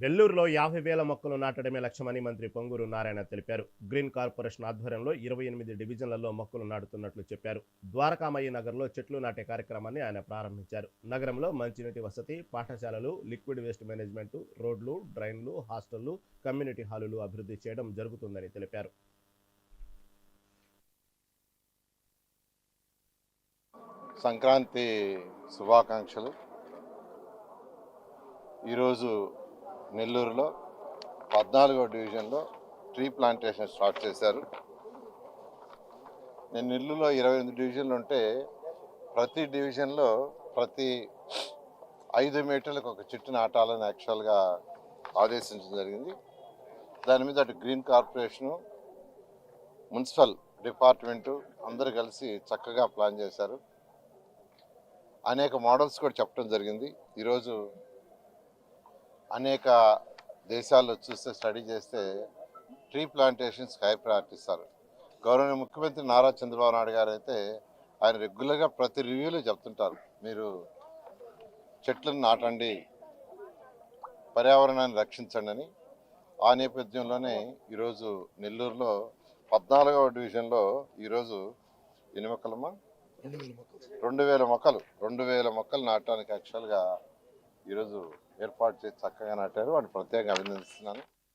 నెల్లూరులో 50,000 మొక్కలు నాటడమే లక్ష్యమని మంత్రి పొంగూరు నారాయణ తెలిపారు. గ్రీన్ కార్పొరేషన్ ఆధ్వర్యంలో 28 డివిజన్లలో మొక్కలు నాటుతున్నట్లు చెప్పారు. ద్వారకామయ్య నగర్లో చెట్లు నాటే కార్యక్రమాన్ని ఆయన ప్రారంభించారు. నగరంలో మంచినీటి వసతి, పాఠశాలలు, లిక్విడ్ వేస్ట్ మేనేజ్మెంట్, రోడ్లు, డ్రైన్లు, హాస్టళ్లు, కమ్యూనిటీ హాలులు అభివృద్ధి చేయడం జరుగుతుందని తెలిపారు. సంక్రాంతి శుభాకాంక్షలు. ఈరోజు నెల్లూరులో 14వ డివిజన్లో ట్రీ ప్లాంటేషన్ స్టార్ట్ చేశారు. నేను నెల్లూరులో 28 డివిజన్లు ఉంటే ప్రతి డివిజన్లో ప్రతి 5 మీటర్లకు ఒక చెట్టు నాటాలని యాక్చువల్గా ఆదేశించడం జరిగింది. దాని మీద అటు గ్రీన్ కార్పొరేషను, మున్సిపల్ డిపార్ట్మెంటు అందరూ కలిసి చక్కగా ప్లాన్ చేశారు. అనేక మోడల్స్ కూడా చెప్పడం జరిగింది. ఈరోజు అనేక దేశాల్లో చూస్తే స్టడీ చేస్తే ట్రీ ప్లాంటేషన్స్ హై ప్రయారిటీ ఇస్తారు. గౌరవనీయ ముఖ్యమంత్రి నారా చంద్రబాబు నాయుడు గారు అయితే ఆయన రెగ్యులర్గా ప్రతి రివ్యూలో చెప్తుంటారు, మీరు చెట్లను నాటండి, పర్యావరణాన్ని రక్షించండి అని. ఆ నేపథ్యంలోనే ఈరోజు నెల్లూరులో 14వ డివిజన్లో ఈరోజు ఎన్ని మొక్కలమ్మా 2,000 మొక్కలు నాటడానికి యాక్చువల్గా ఈరోజు ఏర్పాటు చేసి చక్కగా నాటారు. వాటిని ప్రత్యేకంగా అభినందిస్తున్నాను.